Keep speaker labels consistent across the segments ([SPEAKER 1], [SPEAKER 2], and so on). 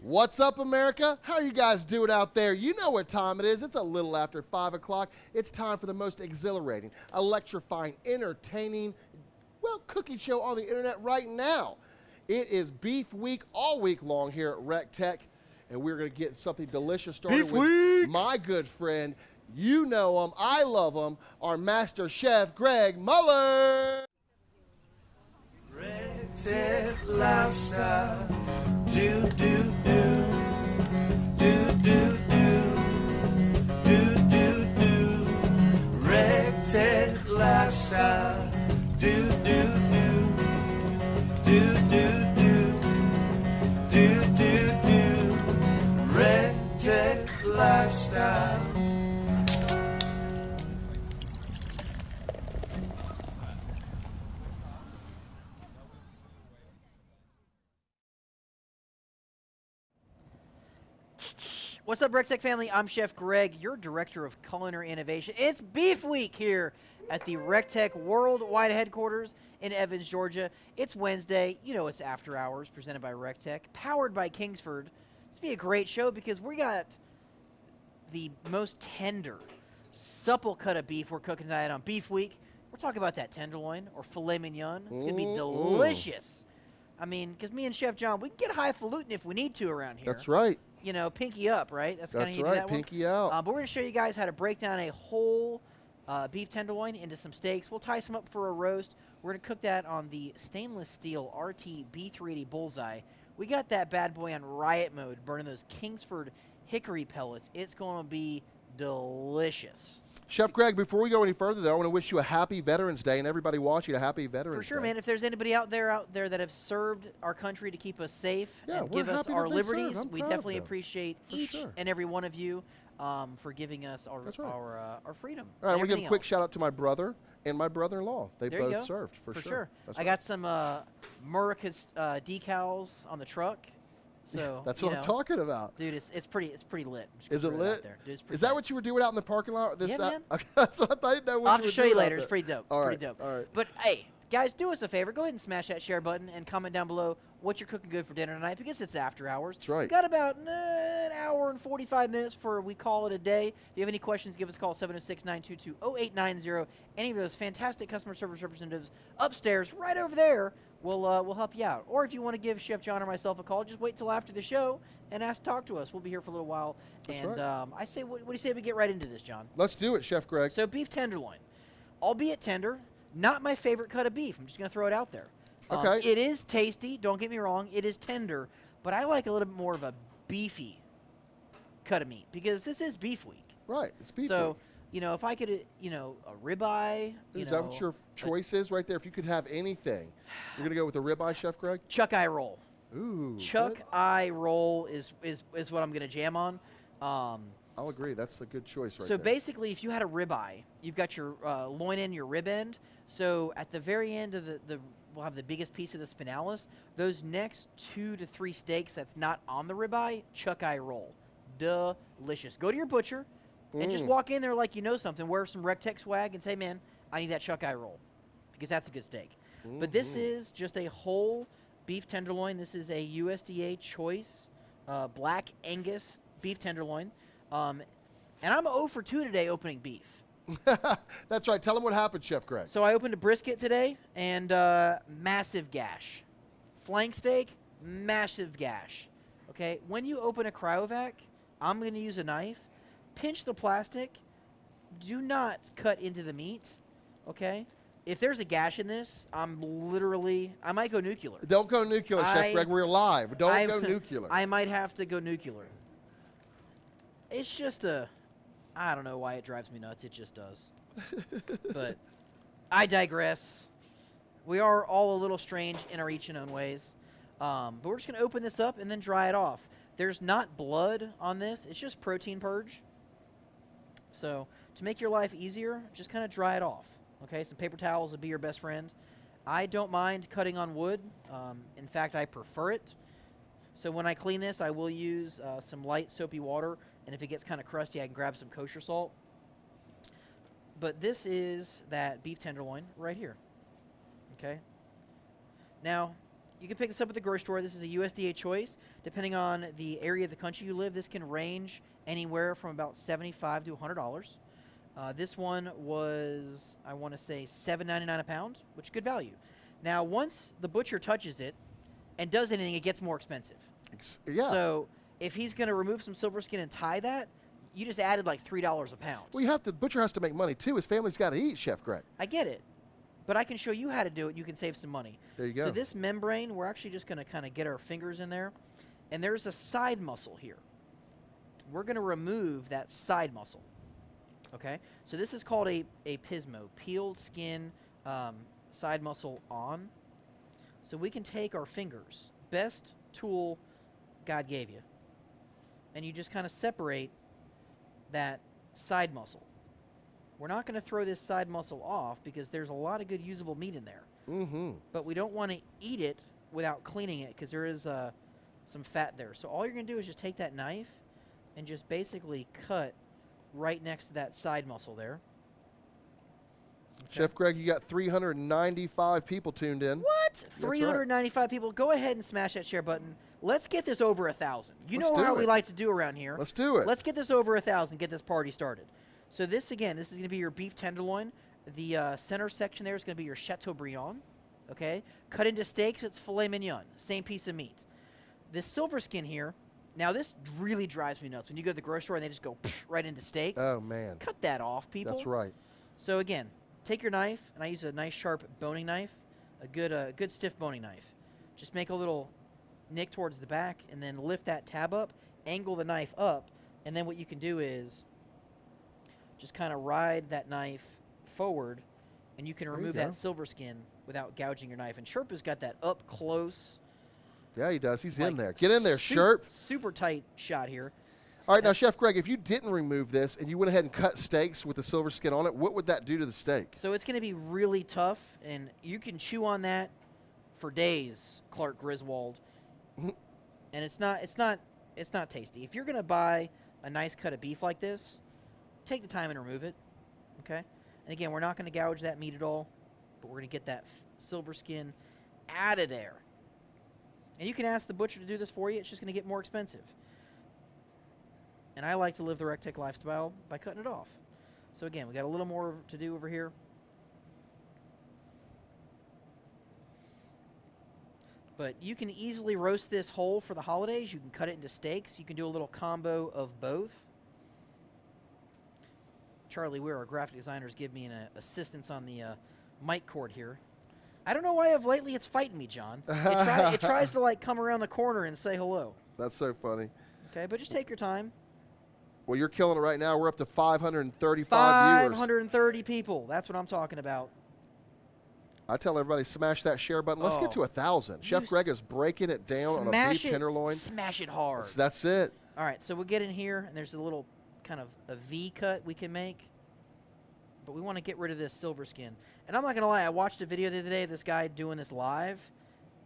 [SPEAKER 1] What's up, America? How are you guys doing out there? You know what time it is. It's a little after 5 o'clock. It's time for the most exhilarating, electrifying, entertaining, well, cookie show on the internet right now. It is Beef Week all week long here at recteq, and we're going to get something delicious started with my good friend. You know him, I love him, our master chef, Greg Muller.
[SPEAKER 2] recteq lifestyle, do do do, do do do, do do do, recteq lifestyle, do do do, do do do, do do do, recteq lifestyle.
[SPEAKER 3] What's up, recteq family? I'm Chef Greg, your Director of Culinary Innovation. It's Beef Week here at the recteq Worldwide Headquarters in Evans, Georgia. It's Wednesday. You know it's After Hours, presented by recteq, powered by Kingsford. It's going to be a great show because we got the most tender, supple cut of beef we're cooking tonight on Beef Week. We're talking about that tenderloin or filet mignon. It's going to be delicious. I mean, because me and Chef John, we can get highfalutin if we need to around here.
[SPEAKER 1] That's right.
[SPEAKER 3] You know, pinky up, right? That's kind of
[SPEAKER 1] right,
[SPEAKER 3] that
[SPEAKER 1] pinky out.
[SPEAKER 3] But we're going to show you guys how to break down a whole beef tenderloin into some steaks. We'll tie some up for a roast. We're going to cook that on the stainless steel RT B380 Bullseye. We got that bad boy on riot mode, burning those Kingsford hickory pellets. It's going to be delicious.
[SPEAKER 1] Chef Greg, before we go any further, though, I want to wish you a happy Veterans Day and everybody watching a happy Veterans Day.
[SPEAKER 3] For sure, man. If there's anybody out there that have served our country to keep us safe and give us our liberties, we definitely appreciate each and every one of you for giving us our freedom.
[SPEAKER 1] All right, I'm going to give a quick shout out to my brother and my brother-in-law. They both served, for sure.
[SPEAKER 3] I got some Murica's decals on the truck. So
[SPEAKER 1] that's what I'm talking about,
[SPEAKER 3] dude. It's pretty lit.
[SPEAKER 1] Is it lit?
[SPEAKER 3] Dude,
[SPEAKER 1] is that what you were doing out in the parking lot?
[SPEAKER 3] Yeah, man.
[SPEAKER 1] Okay, that's what I thought. You know what
[SPEAKER 3] I'll have to show you later. It's pretty dope.
[SPEAKER 1] All right,
[SPEAKER 3] pretty dope.
[SPEAKER 1] All right.
[SPEAKER 3] But hey, guys, do us a favor. Go ahead and smash that share button and comment down below what you're cooking good for dinner tonight, because it's after hours.
[SPEAKER 1] That's right.
[SPEAKER 3] We've got about an hour and 45 minutes for we call it a day. If you have any questions, give us a call 706-922-0890. Any of those fantastic customer service representatives upstairs, right over there, we'll help you out. Or if you want to give Chef John or myself a call, just wait till after the show and talk to us. We'll be here for a little while.
[SPEAKER 1] That's
[SPEAKER 3] and
[SPEAKER 1] right.
[SPEAKER 3] I say, what do you say we get right into this, John?
[SPEAKER 1] Let's do it, Chef Greg.
[SPEAKER 3] So beef tenderloin, albeit tender, not my favorite cut of beef. I'm just going to throw it out there.
[SPEAKER 1] Okay.
[SPEAKER 3] It is tasty. Don't get me wrong. It is tender, but I like a little bit more of a beefy cut of meat because this is Beef Week.
[SPEAKER 1] Right. It's Beef
[SPEAKER 3] So,
[SPEAKER 1] Week.
[SPEAKER 3] you know, if I could, a ribeye.
[SPEAKER 1] Is that what your choice is right there? If you could have anything, you're going to go with a ribeye, Chef Greg?
[SPEAKER 3] Chuck eye roll.
[SPEAKER 1] Ooh.
[SPEAKER 3] Chuck eye roll is what I'm going to jam on.
[SPEAKER 1] I'll agree. That's a good choice right
[SPEAKER 3] So
[SPEAKER 1] there.
[SPEAKER 3] basically, if you had a ribeye, you've got your loin end, your rib end. So at the very end of we'll have the biggest piece of the spinalis. Those next 2 to 3 steaks that's not on the ribeye, chuck eye roll. Delicious. Go to your butcher and just walk in there like you know something. Wear some recteq swag and say, man, I need that chuck eye roll, because that's a good steak. But this is just a whole beef tenderloin. This is a USDA choice Black Angus beef tenderloin. And I'm 0 for 2 today opening beef.
[SPEAKER 1] That's right. Tell them what happened, Chef Greg.
[SPEAKER 3] So I opened a brisket today, and massive gash. Flank steak, massive gash. Okay, when you open a cryovac, I'm going to use a knife. Pinch the plastic. Do not cut into the meat. Okay? If there's a gash in this, I might go nuclear.
[SPEAKER 1] Don't go nuclear, Chef Greg. We're live. Don't go nuclear.
[SPEAKER 3] I might have to go nuclear. It's just I don't know why it drives me nuts. It just does. But I digress. We are all a little strange in our each and own ways. But we're just going to open this up and then dry it off. There's not blood on this. It's just protein purge. So to make your life easier, just kind of dry it off. Okay, some paper towels will be your best friend. I don't mind cutting on wood. In fact, I prefer it. So when I clean this, I will use some light soapy water. And if it gets kind of crusty, I can grab some kosher salt. But this is that beef tenderloin right here. Okay. Now, You can pick this up at the grocery store. This is a USDA choice. Depending on the area of the country you live, this can range anywhere from about $75 to $100. This one was, I want to say, $7.99 a pound, which is good value. Now, once the butcher touches it and does anything, it gets more expensive.
[SPEAKER 1] Yeah.
[SPEAKER 3] So if he's going to remove some silver skin and tie that, you just added like $3 a pound.
[SPEAKER 1] Well, the butcher has to make money too. His family's got to eat, Chef Greg.
[SPEAKER 3] I get it. But I can show you how to do it. You can save some money.
[SPEAKER 1] There you go.
[SPEAKER 3] So this membrane, we're actually just going to kind of get our fingers in there. And there's a side muscle here. We're going to remove that side muscle. Okay? So this is called a pismo, peeled skin side muscle on. So we can take our fingers, best tool God gave you, and you just kind of separate that side muscle. We're not going to throw this side muscle off because there's a lot of good usable meat in there.
[SPEAKER 1] Mm-hmm.
[SPEAKER 3] But we don't want to eat it without cleaning it because there is some fat there. So all you're going to do is just take that knife and just basically cut right next to that side muscle there. Okay.
[SPEAKER 1] Chef Greg, you got 395 people tuned in.
[SPEAKER 3] What?
[SPEAKER 1] That's
[SPEAKER 3] 395 people. Go ahead and smash that share button. Let's get this over 1,000. You
[SPEAKER 1] Let's
[SPEAKER 3] know
[SPEAKER 1] do
[SPEAKER 3] how
[SPEAKER 1] it.
[SPEAKER 3] we like to do around here.
[SPEAKER 1] Let's do it.
[SPEAKER 3] Let's get this over 1,000. Get this party started. So this, again, this is going to be your beef tenderloin. The center section there is going to be your Chateaubriand. Okay? Cut into steaks, it's filet mignon. Same piece of meat. This silver skin here, now this really drives me nuts. When you go to the grocery store and they just go right into steaks.
[SPEAKER 1] Oh, man.
[SPEAKER 3] Cut that off, people.
[SPEAKER 1] That's right.
[SPEAKER 3] So again, take your knife, and I use a nice sharp boning knife, a good stiff boning knife. Just make a little nick towards the back, and then lift that tab up, angle the knife up, and then what you can do is just kind of ride that knife forward, and you can remove that silver skin without gouging your knife. And Sharpen's got that up close.
[SPEAKER 1] Yeah, he does. He's
[SPEAKER 3] like,
[SPEAKER 1] in there. Get in there, Sharp.
[SPEAKER 3] Super tight shot here.
[SPEAKER 1] All right, now, Chef Greg, if you didn't remove this and you went ahead and cut steaks with the silver skin on it, what would that do to the steak?
[SPEAKER 3] So it's going to be really tough, and you can chew on that for days, Clark Griswold. And it's not tasty. If you're going to buy a nice cut of beef like this, take the time and remove it, okay? And again, we're not going to gouge that meat at all, but we're going to get that silver skin out of there. And you can ask the butcher to do this for you. It's just going to get more expensive. And I like to live the recteq lifestyle by cutting it off. So again, we got a little more to do over here. But you can easily roast this whole for the holidays. You can cut it into steaks. You can do a little combo of both. Charlie Weir, our graphic designers, give me an assistance on the mic cord here. I don't know why of lately it's fighting me, John. It tries to like come around the corner and say hello.
[SPEAKER 1] That's so funny.
[SPEAKER 3] Okay, but just take your time.
[SPEAKER 1] Well, you're killing it right now. We're up to 535 viewers.
[SPEAKER 3] 530 people. That's what I'm talking about.
[SPEAKER 1] I tell everybody, smash that share button. Let's get to 1,000. Chef Greg is breaking it down on a beef tenderloin.
[SPEAKER 3] Smash it hard.
[SPEAKER 1] That's it.
[SPEAKER 3] All right, so we'll get in here, and there's a little kind of a V cut we can make. But we want to get rid of this silver skin. And I'm not going to lie, I watched a video the other day of this guy doing this live.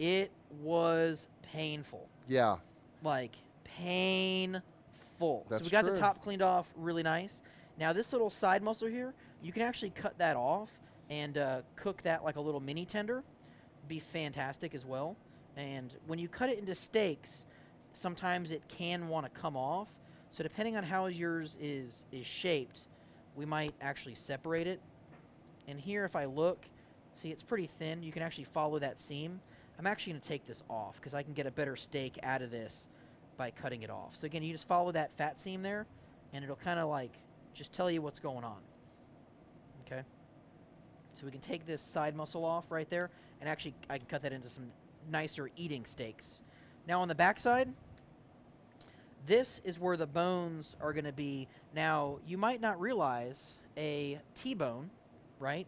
[SPEAKER 3] It was painful.
[SPEAKER 1] Yeah.
[SPEAKER 3] Like, painful.
[SPEAKER 1] That's
[SPEAKER 3] so we got
[SPEAKER 1] true.
[SPEAKER 3] the top cleaned off really nice. Now, this little side muscle here, you can actually cut that off and cook that like a little mini tender. Be fantastic as well. And when you cut it into steaks, sometimes it can want to come off. So depending on how yours is shaped, we might actually separate it. And here, if I look, see, it's pretty thin. You can actually follow that seam. I'm actually going to take this off because I can get a better steak out of this by cutting it off. So again, you just follow that fat seam there, and it'll kind of like just tell you what's going on. Okay? So we can take this side muscle off right there, and actually I can cut that into some nicer eating steaks. Now on the back side, this is where the bones are going to be. Now, you might not realize a T-bone, right,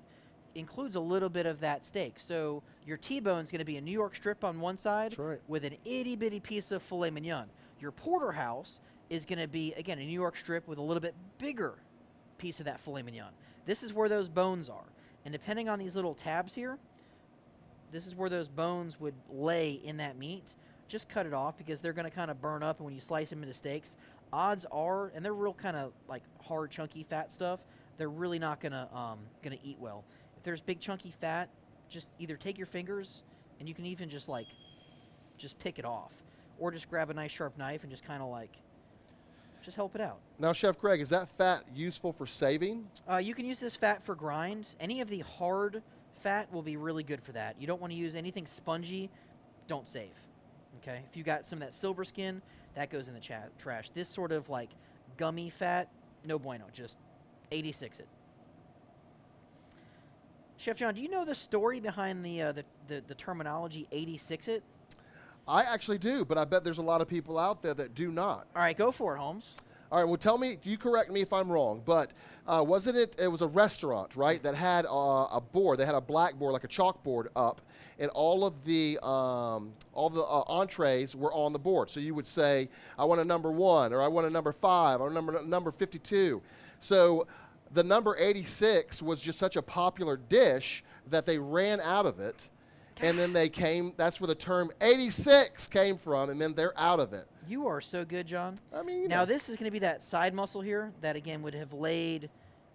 [SPEAKER 3] includes a little bit of that steak. So your T-bone is going to be a New York strip on one side with an itty-bitty piece of filet mignon. Your porterhouse is going to be, again, a New York strip with a little bit bigger piece of that filet mignon. This is where those bones are. And depending on these little tabs here, this is where those bones would lay in that meat. Just cut it off because they're going to kind of burn up, and when you slice them into steaks, odds are, and they're real kind of like hard, chunky fat stuff, they're really not going to eat well. If there's big chunky fat, just either take your fingers, and you can even just like just pick it off. Or just grab a nice sharp knife and just kind of like, just help it out.
[SPEAKER 1] Now, Chef Greg, is that fat useful for saving?
[SPEAKER 3] You can use this fat for grind. Any of the hard fat will be really good for that. You don't want to use anything spongy. Don't save. Okay? If you got some of that silver skin, that goes in the trash. This sort of like gummy fat, no bueno. Just 86 it. Chef John, do you know the story behind the terminology 86 it?
[SPEAKER 1] I actually do, but I bet there's a lot of people out there that do not.
[SPEAKER 3] All right, go for it, Holmes.
[SPEAKER 1] All right, well, tell me, you correct me if I'm wrong, but wasn't it was a restaurant, right, that had a board. They had a blackboard, like a chalkboard up, and all the entrees were on the board. So you would say, I want a number 1, or I want a number 5, or number 52. So the number 86 was just such a popular dish that they ran out of it. And then that's where the term 86 came from, and then they're out of it.
[SPEAKER 3] You are so good, John.
[SPEAKER 1] I mean,
[SPEAKER 3] now this is going to be that side muscle here that, again, would have laid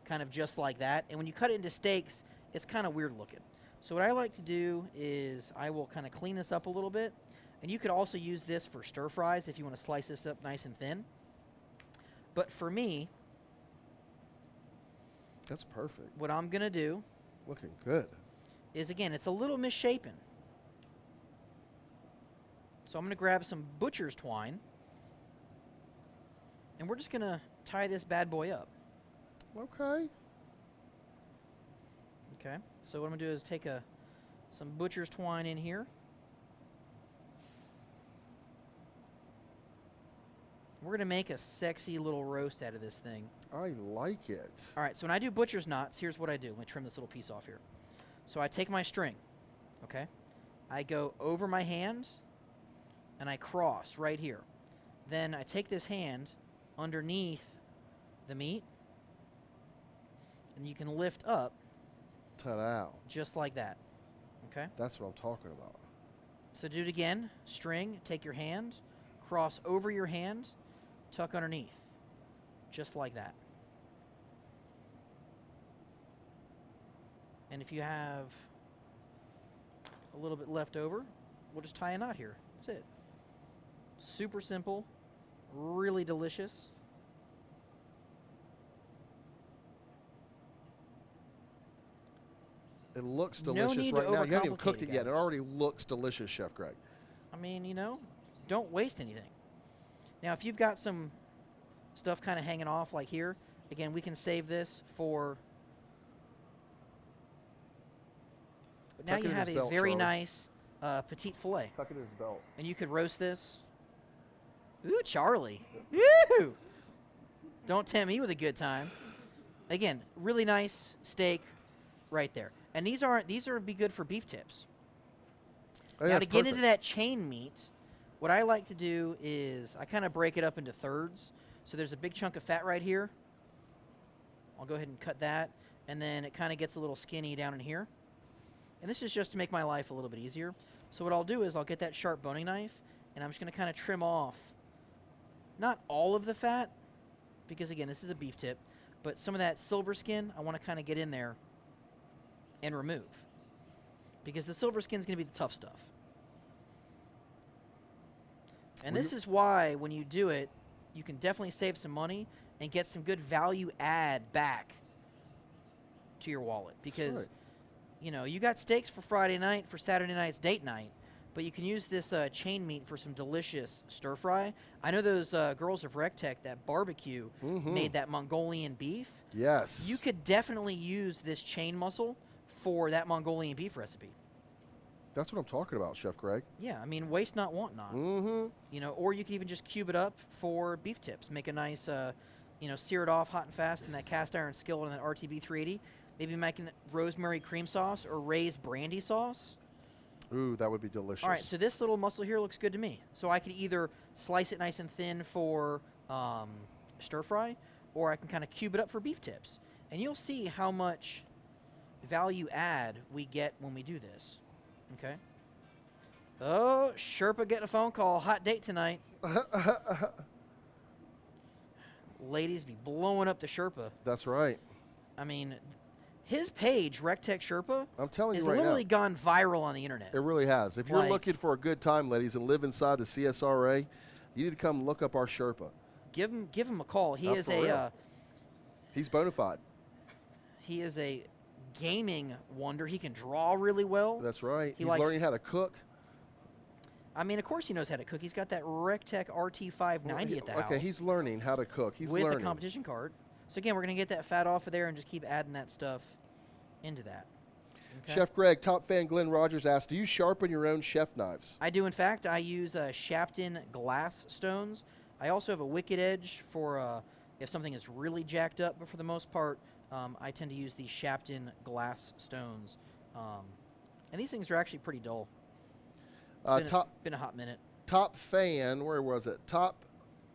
[SPEAKER 3] kind of just like that. And when you cut it into steaks, it's kind of weird looking. So what I like to do is I will kind of clean this up a little bit. And you could also use this for stir fries if you want to slice this up nice and thin. But for me,
[SPEAKER 1] that's perfect.
[SPEAKER 3] What I'm going to do
[SPEAKER 1] looking good
[SPEAKER 3] is, again, it's a little misshapen. So I'm going to grab some butcher's twine, and we're just going to tie this bad boy up.
[SPEAKER 1] Okay.
[SPEAKER 3] Okay, so what I'm going to do is take some butcher's twine in here. We're going to make a sexy little roast out of this thing.
[SPEAKER 1] I like it.
[SPEAKER 3] All right, so when I do butcher's knots, here's what I do. Let me trim this little piece off here. So I take my string, okay? I go over my hand, and I cross right here. Then I take this hand underneath the meat, and you can lift up.
[SPEAKER 1] Ta-da.
[SPEAKER 3] Just like that, okay?
[SPEAKER 1] That's what I'm talking about.
[SPEAKER 3] So do it again. String, take your hand, cross over your hand, tuck underneath. Just like that. And if you have a little bit left over, we'll just tie a knot here. That's it. Super simple, really delicious.
[SPEAKER 1] It looks delicious right now. You haven't even cooked it yet. It already looks delicious, Chef Greg.
[SPEAKER 3] I mean, you know, don't waste anything. Now, if you've got some stuff kind of hanging off like here, again, we can save this for... But now you have a very nice petite filet.
[SPEAKER 1] Tuck it in his belt.
[SPEAKER 3] And you could roast this. Ooh, Charlie. Woo! Don't tempt me with a good time. Again, really nice steak right there. And these are be good for beef tips.
[SPEAKER 1] Oh, yeah,
[SPEAKER 3] now to get into that chain meat, what I like to do is I kind of break it up into thirds. So there's a big chunk of fat right here. I'll go ahead and cut that. And then it kind of gets a little skinny down in here. And this is just to make my life a little bit easier. So what I'll do is I'll get that sharp boning knife, and I'm just going to kind of trim off, not all of the fat, because again, this is a beef tip, but some of that silver skin I want to kind of get in there and remove. Because the silver skin is going to be the tough stuff. And this is why when you do it, you can definitely save some money and get some good value add back to your wallet. Because... you know, you got steaks for Friday night, for Saturday night's date night, but you can use this chain meat for some delicious stir fry. I know those girls of recteq, that barbecue, made that Mongolian beef.
[SPEAKER 1] Yes.
[SPEAKER 3] You could definitely use this chain muscle for that Mongolian beef recipe.
[SPEAKER 1] That's what I'm talking about, Chef Greg.
[SPEAKER 3] Yeah, I mean, waste not, want not. You know, or you can even just cube it up for beef tips. Make a nice, you know, sear it off hot and fast in that cast iron skillet on that RTB 380. Maybe making rosemary cream sauce or raised brandy sauce.
[SPEAKER 1] Ooh, that would be delicious.
[SPEAKER 3] All right, so this little muscle here looks good to me. So I could either slice it nice and thin for stir fry, or I can kind of cube it up for beef tips. And you'll see how much value add we get when we do this. Okay? Oh, Sherpa getting a phone call. Hot date tonight. Ladies be blowing up the Sherpa.
[SPEAKER 1] That's right.
[SPEAKER 3] I mean... His page, recteq Sherpa,
[SPEAKER 1] I'm telling
[SPEAKER 3] has
[SPEAKER 1] you right
[SPEAKER 3] literally
[SPEAKER 1] now,
[SPEAKER 3] gone viral on the internet.
[SPEAKER 1] it really has. If you're
[SPEAKER 3] Like-
[SPEAKER 1] looking for a good time, ladies, and live inside the CSRA, you need to come look up our Sherpa.
[SPEAKER 3] Give him a call. He
[SPEAKER 1] Not
[SPEAKER 3] is
[SPEAKER 1] for
[SPEAKER 3] a
[SPEAKER 1] real. He's bona fide.
[SPEAKER 3] he is a gaming wonder. He can draw really well.
[SPEAKER 1] That's right.
[SPEAKER 3] He
[SPEAKER 1] He's
[SPEAKER 3] likes-
[SPEAKER 1] learning how to cook.
[SPEAKER 3] I mean, of course he knows how to cook. He's got that recteq RT590 at the house.
[SPEAKER 1] Okay, he's learning how to cook. He's
[SPEAKER 3] with
[SPEAKER 1] learning.
[SPEAKER 3] a competition card. So again, we're going to get that fat off of there and just keep adding that stuff into that. Okay?
[SPEAKER 1] Chef Greg, top fan Glenn Rogers asked, do you sharpen your own chef knives?
[SPEAKER 3] I do, in fact. I use Sharpen glass stones. I also have a wicked edge for if something is really jacked up, but for the most part, I tend to use the Sharpen glass stones. And these things are actually pretty dull. It's been a hot minute.
[SPEAKER 1] Top fan, where was it?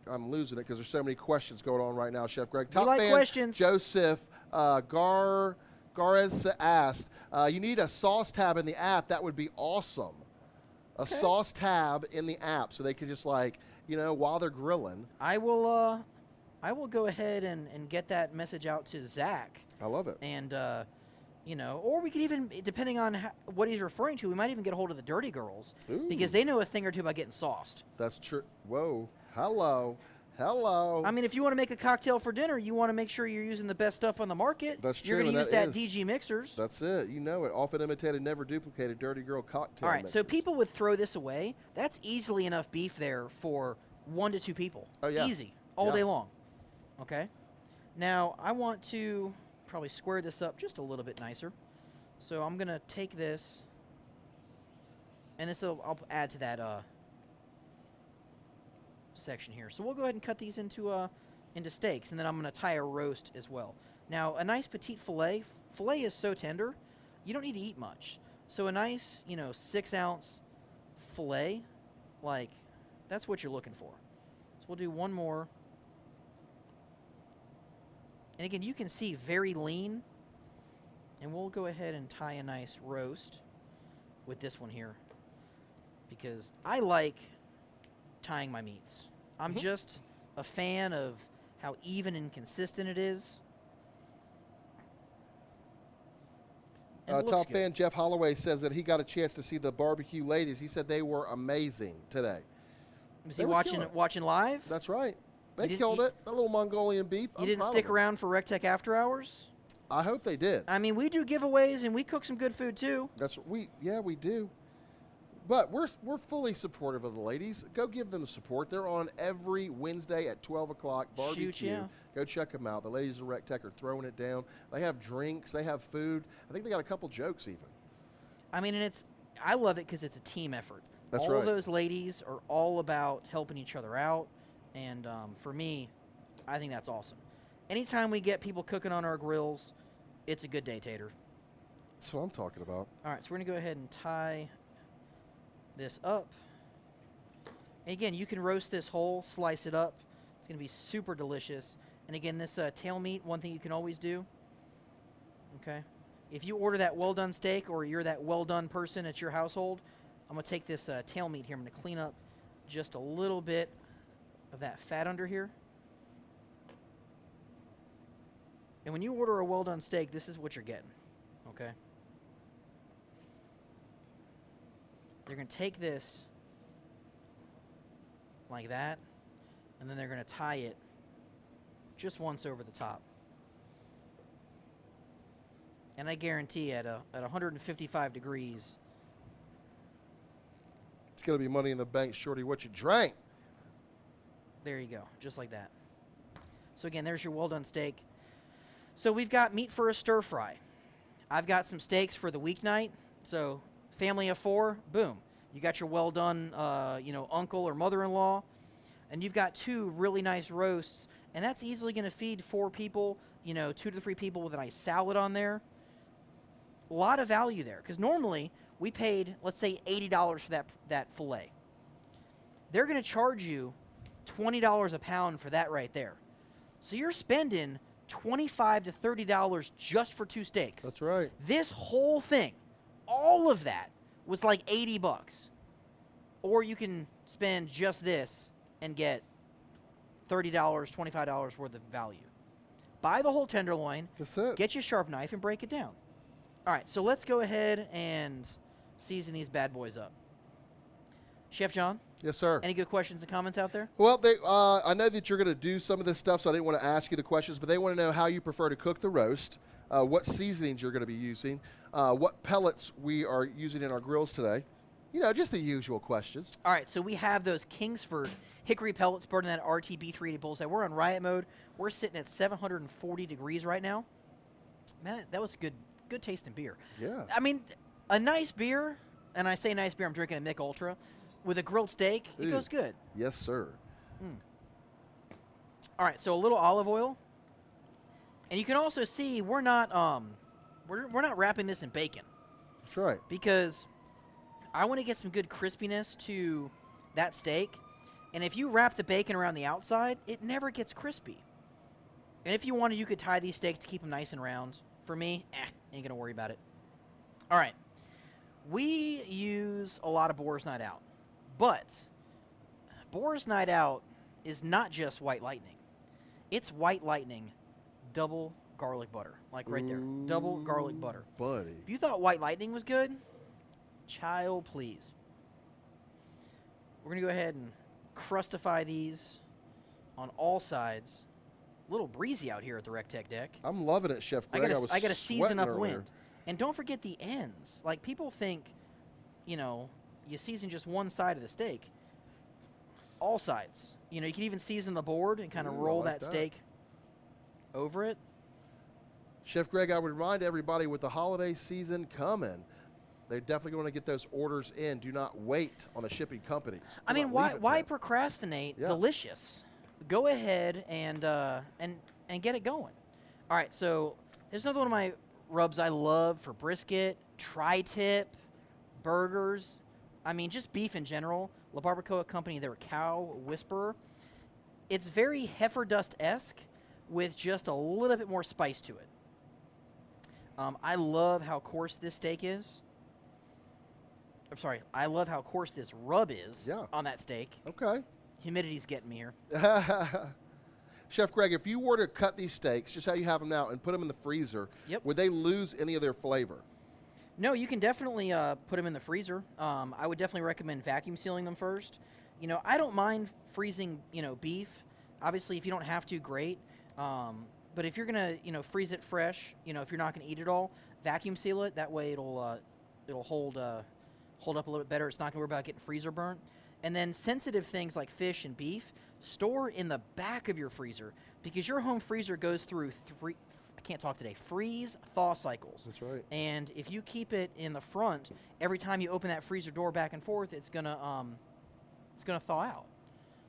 [SPEAKER 1] I'm losing it because there's so many questions going on right now, Chef Greg.
[SPEAKER 3] We
[SPEAKER 1] Top
[SPEAKER 3] like
[SPEAKER 1] fan
[SPEAKER 3] questions.
[SPEAKER 1] Joseph Garez asked, you need a sauce tab in the app. That would be awesome. A sauce tab in the app so they could just while they're grilling.
[SPEAKER 3] I will go ahead and get that message out to Zach.
[SPEAKER 1] I love it.
[SPEAKER 3] And, or we could even, depending on what he's referring to, we might even get a hold of the Dirty Girls.
[SPEAKER 1] Ooh.
[SPEAKER 3] Because they know a thing or two about getting sauced.
[SPEAKER 1] That's true. Whoa. Hello.
[SPEAKER 3] I mean, if you want to make a cocktail for dinner, you want to make sure you're using the best stuff on the market.
[SPEAKER 1] That's true.
[SPEAKER 3] You're going to use that
[SPEAKER 1] is.
[SPEAKER 3] DG mixers.
[SPEAKER 1] That's it. You know it. Often imitated, never duplicated. Dirty Girl cocktail
[SPEAKER 3] All right,
[SPEAKER 1] mixers.
[SPEAKER 3] so people would throw this away. That's easily enough beef there for 1 to 2 people.
[SPEAKER 1] Oh, yeah.
[SPEAKER 3] Easy. All day long. Okay? Now, I want to probably square this up just a little bit nicer. So I'm going to take this, and this I'll add to that section here. So we'll go ahead and cut these into steaks, and then I'm going to tie a roast as well. Now, a nice petite fillet. Fillet is so tender, you don't need to eat much. So a nice, 6-ounce fillet, that's what you're looking for. So we'll do one more. And again, you can see very lean. And we'll go ahead and tie a nice roast with this one here, because I like tying my meats. I'm just a fan of how even and consistent it is. And it looks
[SPEAKER 1] Top
[SPEAKER 3] good.
[SPEAKER 1] fan Jeff Holloway says that he got a chance to see the barbecue ladies. He said they were amazing today.
[SPEAKER 3] Was
[SPEAKER 1] They
[SPEAKER 3] he
[SPEAKER 1] were
[SPEAKER 3] watching
[SPEAKER 1] killing it.
[SPEAKER 3] live?
[SPEAKER 1] That's right. They
[SPEAKER 3] didn't-
[SPEAKER 1] killed
[SPEAKER 3] you-
[SPEAKER 1] it. A little Mongolian beef.
[SPEAKER 3] You
[SPEAKER 1] I'm
[SPEAKER 3] didn't
[SPEAKER 1] proud of
[SPEAKER 3] stick
[SPEAKER 1] them.
[SPEAKER 3] around for recteq after hours?
[SPEAKER 1] I hope they did.
[SPEAKER 3] I mean, we do giveaways and we cook some good food too.
[SPEAKER 1] We do. But we're fully supportive of the ladies. Go give them the support. They're on every Wednesday at 12 o'clock. Barbecue.
[SPEAKER 3] Shoot, yeah.
[SPEAKER 1] Go check them out. The ladies of recteq are throwing it down. They have drinks. They have food. I think they got a couple jokes even.
[SPEAKER 3] I mean, and I love it because it's a team effort.
[SPEAKER 1] That's
[SPEAKER 3] all
[SPEAKER 1] right.
[SPEAKER 3] of those ladies are all about helping each other out. And for me, I think that's awesome. Anytime we get people cooking on our grills, it's a good day, Tater.
[SPEAKER 1] That's what I'm talking about.
[SPEAKER 3] All right, so we're going to go ahead and tie this up. And again, you can roast this whole, slice it up. It's going to be super delicious. And again, this tail meat, one thing you can always do, okay, if you order that well-done steak or you're that well-done person at your household, I'm going to take this tail meat here. I'm going to clean up just a little bit of that fat under here. And when you order a well-done steak, this is what you're getting, okay? They're going to take this like that, and then they're going to tie it just once over the top. And I guarantee at 155 degrees,
[SPEAKER 1] It's going to be money in the bank, Shorty, what you drank.
[SPEAKER 3] there you go, just like that. So again, there's your well-done steak. So we've got meat for a stir fry. I've got some steaks for the weeknight. So family of 4, boom. You got your well-done, uncle or mother-in-law. And you've got 2 really nice roasts. And that's easily going to feed 4 people, 2 to 3 people with a nice salad on there. A lot of value there. Because normally, we paid, let's say, $80 for that filet. They're going to charge you $20 a pound for that right there. So you're spending $25 to $30 just for 2 steaks.
[SPEAKER 1] That's right.
[SPEAKER 3] This whole thing, all of that, was like $80. Or you can spend just this and get $30, $25 worth of value. buy the whole tenderloin.
[SPEAKER 1] That's it.
[SPEAKER 3] Get you a sharp knife and break it down. All right, so let's go ahead and season these bad boys up. Chef John?
[SPEAKER 1] Yes, sir.
[SPEAKER 3] Any good questions and comments out there?
[SPEAKER 1] Well, I know that you're going to do some of this stuff, so I didn't want to ask you the questions, but they want to know how you prefer to cook the roast, what seasonings you're going to be using, what pellets we are using in our grills today. You know, just the usual questions.
[SPEAKER 3] All right, so we have those Kingsford hickory pellets burning that RTB 380 bullseye. We're on riot mode. We're sitting at 740 degrees right now. Man, that was good tasting beer.
[SPEAKER 1] Yeah.
[SPEAKER 3] I mean, a nice beer, and I say nice beer, I'm drinking a Mick Ultra, with a grilled steak, it goes good.
[SPEAKER 1] Yes, sir.
[SPEAKER 3] All right, so a little olive oil. And you can also see we're not wrapping this in bacon.
[SPEAKER 1] That's right.
[SPEAKER 3] Because I want to get some good crispiness to that steak. And if you wrap the bacon around the outside, it never gets crispy. And if you wanted, you could tie these steaks to keep them nice and round. For me, ain't going to worry about it. All right. We use a lot of Boar's Night Out. But Boar's Night Out is not just White Lightning. It's White Lightning double garlic butter. Like right there. Double garlic butter.
[SPEAKER 1] Buddy.
[SPEAKER 3] If you thought White Lightning was good, child, please. We're going to go ahead and crustify these on all sides. A little breezy out here at the recteq deck.
[SPEAKER 1] I'm loving it, Chef Greg.
[SPEAKER 3] I got to season up
[SPEAKER 1] earlier.
[SPEAKER 3] wind. And don't forget the ends. Like, people think, you know, you season just one side of the steak. All sides. You know, you can even season the board and kind of roll that steak over it.
[SPEAKER 1] Chef Greg, I would remind everybody with the holiday season coming, they're definitely going to get those orders in. Do not wait on the shipping companies.
[SPEAKER 3] I mean, why procrastinate?
[SPEAKER 1] Yeah.
[SPEAKER 3] Delicious. Go ahead and get it going. All right, so here's another one of my rubs I love for brisket, tri-tip, burgers. I mean, just beef in general. La Barbacoa Company, they're a Cow Whisperer. It's very heifer dust-esque with just a little bit more spice to it. I love how coarse this steak is. I'm sorry, I love how coarse this rub is on that steak.
[SPEAKER 1] Okay.
[SPEAKER 3] Humidity's getting me here.
[SPEAKER 1] Chef Greg, if you were to cut these steaks, just how you have them now, and put them in the freezer, would they lose any of their flavor?
[SPEAKER 3] No, you can definitely put them in the freezer. I would definitely recommend vacuum sealing them first. You know, I don't mind freezing, you know, beef. Obviously, if you don't have to, great. But if you're gonna, you know, freeze it fresh, you know, if you're not gonna eat it all, vacuum seal it. That way, it'll hold up a little bit better. It's not gonna worry about getting freezer burnt. And then sensitive things like fish and beef, store in the back of your freezer because your home freezer goes through freeze-thaw cycles.
[SPEAKER 1] That's right.
[SPEAKER 3] And if you keep it in the front, every time you open that freezer door back and forth, it's gonna thaw out.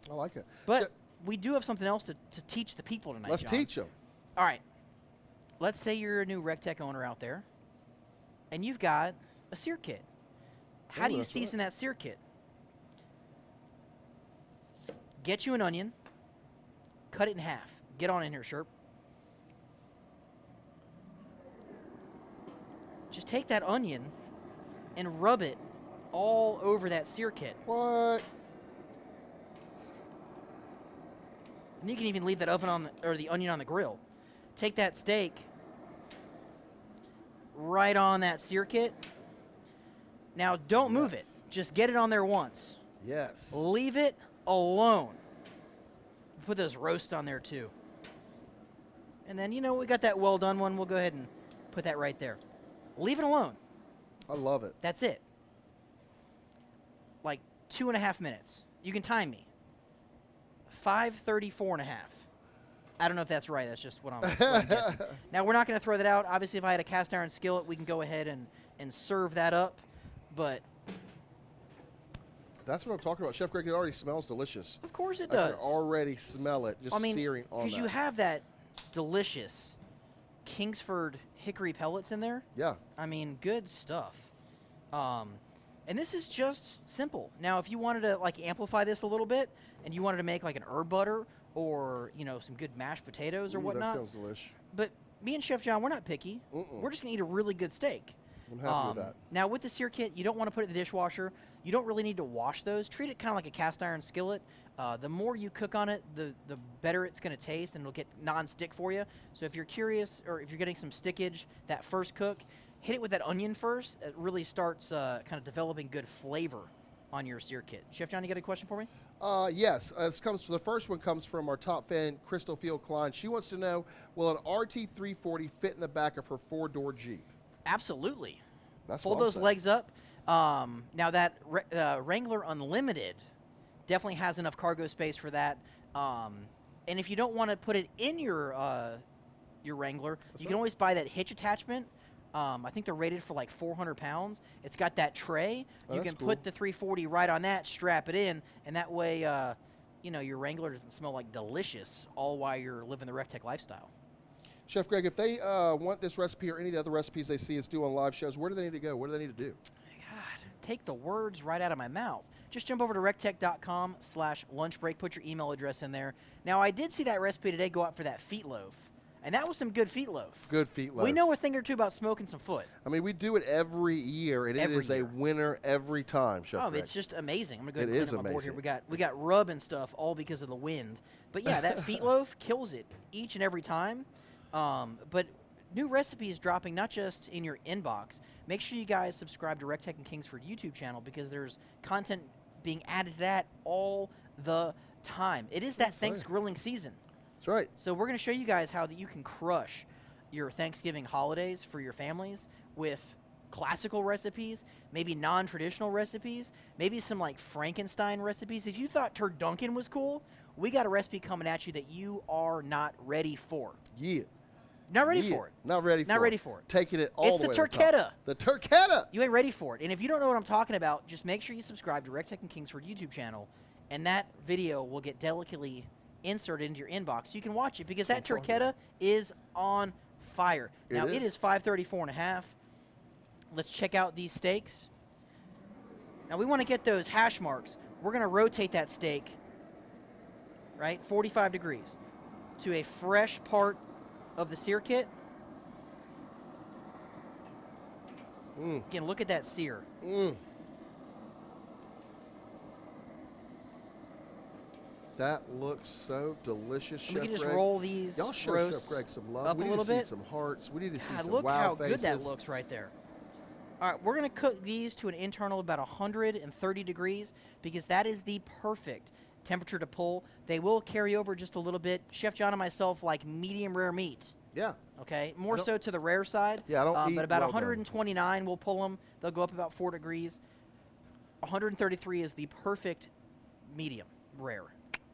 [SPEAKER 1] I like it.
[SPEAKER 3] But we do have something else to teach the people tonight.
[SPEAKER 1] Let's
[SPEAKER 3] John.
[SPEAKER 1] teach them.
[SPEAKER 3] All right. Let's say you're a new recteq owner out there, and you've got a sear kit. How do you season that sear kit? Get you an onion, cut it in half. Get on in here, Sharp. Just take that onion and rub it all over that sear kit.
[SPEAKER 1] What?
[SPEAKER 3] And you can even leave that the onion on the grill. Take that steak right on that sear kit. Now don't move it. Just get it on there once.
[SPEAKER 1] Yes.
[SPEAKER 3] Leave it alone. Put those roasts on there too. And then, you know, we got that well done one. We'll go ahead and put that right there. Leave it alone.
[SPEAKER 1] I love it.
[SPEAKER 3] That's it. Like 2.5 minutes. You can time me. 5:34.5. I don't know if that's right. That's just what I'm guessing. Now, we're not going to throw that out. Obviously, if I had a cast iron skillet, we can go ahead and serve that up. But
[SPEAKER 1] that's what I'm talking about. Chef Greg, it already smells delicious.
[SPEAKER 3] Of course it
[SPEAKER 1] I
[SPEAKER 3] does.
[SPEAKER 1] can already smell it just searing on that.
[SPEAKER 3] Because you have that delicious Kingsford hickory pellets in there.
[SPEAKER 1] Yeah.
[SPEAKER 3] I mean, good stuff. And this is just simple. Now, if you wanted to like amplify this a little bit, and you wanted to make like an herb butter or, you know, some good mashed potatoes or whatnot.
[SPEAKER 1] That sounds delish.
[SPEAKER 3] But me and Chef John, we're not picky. We're just gonna eat a really good steak.
[SPEAKER 1] I'm happy with that.
[SPEAKER 3] Now, with the sear kit, you don't want to put it in the dishwasher. You don't really need to wash those. Treat it kind of like a cast iron skillet. The more you cook on it, the better it's going to taste, and it'll get non-stick for you. So if you're curious, or if you're getting some stickage, that first cook, hit it with that onion first. It really starts kind of developing good flavor on your sear kit. Chef John, you got a question for me?
[SPEAKER 1] Yes. The first one comes from our top fan, Crystal Field Klein. She wants to know, will an RT340 fit in the back of her 4-door Jeep?
[SPEAKER 3] Absolutely.
[SPEAKER 1] That's
[SPEAKER 3] Pull
[SPEAKER 1] what I'm
[SPEAKER 3] those
[SPEAKER 1] saying.
[SPEAKER 3] legs up. Now that Wrangler Unlimited definitely has enough cargo space for that. And if you don't want to put it in your Wrangler, you can always buy that hitch attachment. I think they're rated for like 400 pounds. It's got that tray.
[SPEAKER 1] Oh,
[SPEAKER 3] You
[SPEAKER 1] that's
[SPEAKER 3] can
[SPEAKER 1] cool.
[SPEAKER 3] put the 340 right on that, strap it in, and that way, your Wrangler doesn't smell like delicious all while you're living the recteq lifestyle.
[SPEAKER 1] Chef Greg, if they want this recipe or any of the other recipes they see us do on live shows, where do they need to go? What do they need to do?
[SPEAKER 3] God, take the words right out of my mouth. Just jump over to recteq.com/lunchbreak. Put your email address in there. Now, I did see that recipe today go out for that feet loaf, and that was some good feet loaf.
[SPEAKER 1] Good feet loaf.
[SPEAKER 3] We know a thing or two about smoking some foot.
[SPEAKER 1] I mean, we do it every year, and
[SPEAKER 3] Every
[SPEAKER 1] it is
[SPEAKER 3] year.
[SPEAKER 1] a winner every time, Chef Greg.
[SPEAKER 3] It's just amazing. I'm gonna go
[SPEAKER 1] It
[SPEAKER 3] ahead and
[SPEAKER 1] is
[SPEAKER 3] clean up my board here.
[SPEAKER 1] amazing.
[SPEAKER 3] We got rub and stuff all because of the wind. But yeah, that feet loaf kills it each and every time. But new recipes dropping not just in your inbox. Make sure you guys subscribe to recteq and Kingsford YouTube channel, because there's content being added to that all the time. It is that
[SPEAKER 1] That's right.
[SPEAKER 3] Thanks grilling season.
[SPEAKER 1] That's right.
[SPEAKER 3] So we're going to show you guys how that you can crush your Thanksgiving holidays for your families with classical recipes, maybe non-traditional recipes, maybe some like Frankenstein recipes. If you thought turducken was cool, we got a recipe coming at you that you are not ready for.
[SPEAKER 1] Yeah.
[SPEAKER 3] Not ready
[SPEAKER 1] Yeah.
[SPEAKER 3] for it.
[SPEAKER 1] Not ready
[SPEAKER 3] Not
[SPEAKER 1] for
[SPEAKER 3] ready
[SPEAKER 1] it.
[SPEAKER 3] for it.
[SPEAKER 1] Taking it all
[SPEAKER 3] It's
[SPEAKER 1] the
[SPEAKER 3] the
[SPEAKER 1] way to
[SPEAKER 3] turketta.
[SPEAKER 1] the top. The turketta.
[SPEAKER 3] You ain't ready for it. And if you don't know what I'm talking about, just make sure you subscribe to recteq and Kingsford YouTube channel, and that video will get delicately inserted into your inbox so you can watch it, because that
[SPEAKER 1] That's what I'm talking
[SPEAKER 3] turketta is on fire.
[SPEAKER 1] It
[SPEAKER 3] Now, it
[SPEAKER 1] is.
[SPEAKER 3] is 5:34 and a half. Let's check out these steaks. Now, we want to get those hash marks. We're going to rotate that steak, right, 45 degrees, to a fresh part of the sear kit.
[SPEAKER 1] Mm.
[SPEAKER 3] Again, look at that sear.
[SPEAKER 1] Mm. That looks so delicious,
[SPEAKER 3] We
[SPEAKER 1] Chef
[SPEAKER 3] can just
[SPEAKER 1] Greg.
[SPEAKER 3] roll these
[SPEAKER 1] Y'all show
[SPEAKER 3] roasts
[SPEAKER 1] Chef Greg some love.
[SPEAKER 3] up
[SPEAKER 1] We
[SPEAKER 3] a
[SPEAKER 1] need
[SPEAKER 3] little
[SPEAKER 1] to see
[SPEAKER 3] bit.
[SPEAKER 1] some hearts. We need to see
[SPEAKER 3] God,
[SPEAKER 1] some
[SPEAKER 3] look
[SPEAKER 1] wow
[SPEAKER 3] how
[SPEAKER 1] faces.
[SPEAKER 3] good that looks right there. All right, we're going to cook these to an internal of about 130 degrees, because that is the perfect temperature to pull. They will carry over just a little bit. Chef John and myself like medium rare meat,
[SPEAKER 1] Yeah.
[SPEAKER 3] okay? More
[SPEAKER 1] don't-
[SPEAKER 3] so to the rare side.
[SPEAKER 1] Yeah, I don't eat
[SPEAKER 3] But about
[SPEAKER 1] well done.
[SPEAKER 3] 129 we'll pull them. They'll go up about 4 degrees. 133 is the perfect medium rare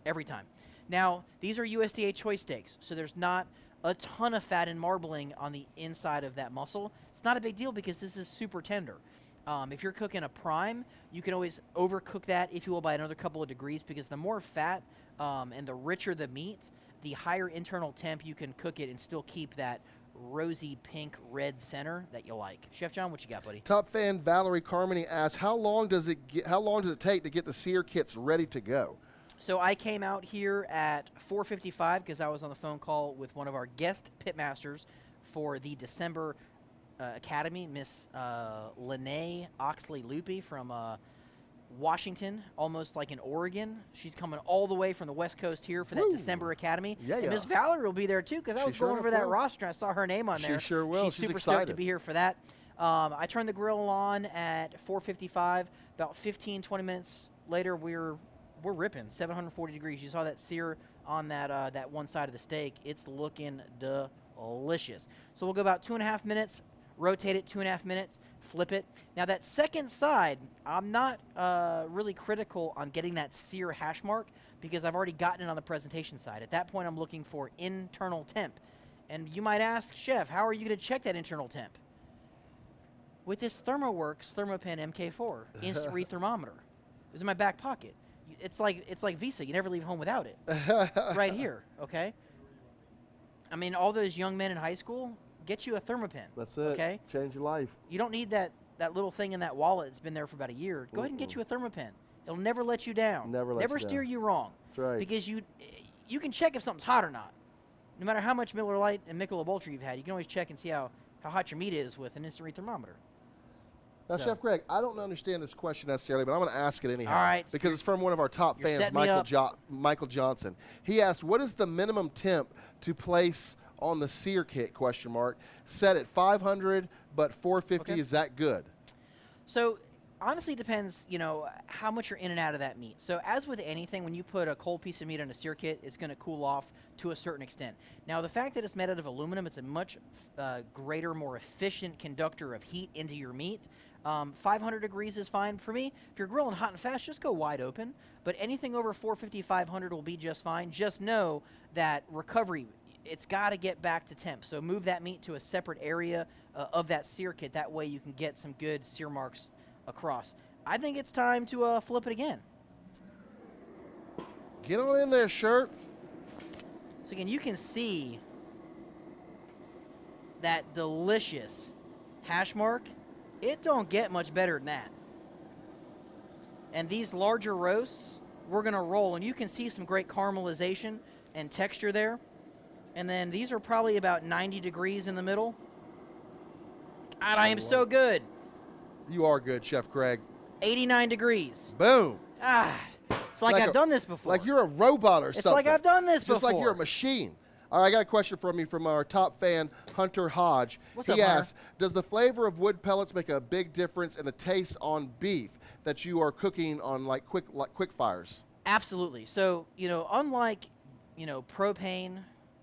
[SPEAKER 3] every time. Now, these are USDA choice steaks, so there's not a ton of fat and marbling on the inside of that muscle. It's not a big deal because this is super tender. If you're cooking a prime, you can always overcook that, if you will, by another couple of degrees, because the more fat and the richer the meat, the higher internal temp you can cook it and still keep that rosy pink red center that you like. Chef John, what you got, buddy?
[SPEAKER 1] Top fan Valerie Carmody asks, how long does it take to get the sear kits ready to go?
[SPEAKER 3] So I came out here at 4:55 because I was on the phone call with one of our guest pitmasters for the December Academy, Miss Lene Oxley-Loopy from Washington, almost like in Oregon. She's coming all the way from the West Coast here for that
[SPEAKER 1] Woo.
[SPEAKER 3] December Academy.
[SPEAKER 1] Yeah,
[SPEAKER 3] And
[SPEAKER 1] yeah.
[SPEAKER 3] Miss Valerie will be there too, because I
[SPEAKER 1] She
[SPEAKER 3] was
[SPEAKER 1] sure
[SPEAKER 3] going over that
[SPEAKER 1] will.
[SPEAKER 3] roster and I saw her name on
[SPEAKER 1] She
[SPEAKER 3] there.
[SPEAKER 1] sure will. She's
[SPEAKER 3] super stoked to
[SPEAKER 1] excited.
[SPEAKER 3] be here for that. I turned the grill on at 4:55. About 15-20 minutes later, we're ripping 740 degrees. You saw that sear on that that one side of the steak. It's looking delicious. So we'll go about 2.5 minutes, rotate it 2.5 minutes, flip it. Now that second side, I'm not really critical on getting that sear hash mark, because I've already gotten it on the presentation side. At that point, I'm looking for internal temp. And you might ask, Chef, how are you going to check that internal temp? With this ThermoWorks ThermoPen MK4 instant read thermometer. It's in my back pocket. It's like Visa. You never leave home without it. Right here, okay? I mean, all those young men in high school, get you a ThermoPen.
[SPEAKER 1] That's it.
[SPEAKER 3] Okay?
[SPEAKER 1] Change your life.
[SPEAKER 3] You don't need that little thing in that wallet that's been there for about a year. Go ahead and get you a ThermoPen. It'll never let you down.
[SPEAKER 1] Never let you
[SPEAKER 3] steer
[SPEAKER 1] down.
[SPEAKER 3] you wrong.
[SPEAKER 1] That's right.
[SPEAKER 3] Because you can check if something's hot or not. No matter how much Miller Lite and Michelob Ultra you've had, you can always check and see how hot your meat is with an instant read thermometer.
[SPEAKER 1] Now,
[SPEAKER 3] So-
[SPEAKER 1] Chef Greg, I don't understand this question necessarily, but I'm going to ask it anyhow.
[SPEAKER 3] All right.
[SPEAKER 1] Because it's from one of our top
[SPEAKER 3] You're
[SPEAKER 1] fans,
[SPEAKER 3] setting me up.
[SPEAKER 1] Michael Johnson. He asked, what is the minimum temp to place on the Sear kit, question mark? Set at 500, but 450,
[SPEAKER 3] Okay.
[SPEAKER 1] is that good?
[SPEAKER 3] So honestly, it depends, how much you're in and out of that meat. So as with anything, when you put a cold piece of meat on a sear kit, it's going to cool off to a certain extent. Now, the fact that it's made out of aluminum, it's a much greater, more efficient conductor of heat into your meat. 500 degrees is fine for me. If you're grilling hot and fast, just go wide open. But anything over 450, 500 will be just fine. Just know that recovery, it's got to get back to temp. So move that meat to a separate area of that sear kit. That way you can get some good sear marks across. I think it's time to flip it again.
[SPEAKER 1] Get on in there, Shirt.
[SPEAKER 3] So again, you can see that delicious hash mark. It don't get much better than that. And these larger roasts, we're going to roll, and you can see some great caramelization and texture there. And then these are probably about 90 degrees in the middle. God, I am so good.
[SPEAKER 1] You are good, Chef Greg.
[SPEAKER 3] 89 degrees.
[SPEAKER 1] Boom.
[SPEAKER 3] It's like I've done this before.
[SPEAKER 1] Like you're a robot or something.
[SPEAKER 3] It's like I've done this before.
[SPEAKER 1] Just like you're a machine. All right, I got a question from you from our top fan, Hunter Hodge.
[SPEAKER 3] What's
[SPEAKER 1] he
[SPEAKER 3] up, Hunter?
[SPEAKER 1] asks, does the flavor of wood pellets make a big difference in the taste on beef that you are cooking on like quick fires?
[SPEAKER 3] Absolutely. So, unlike, propane,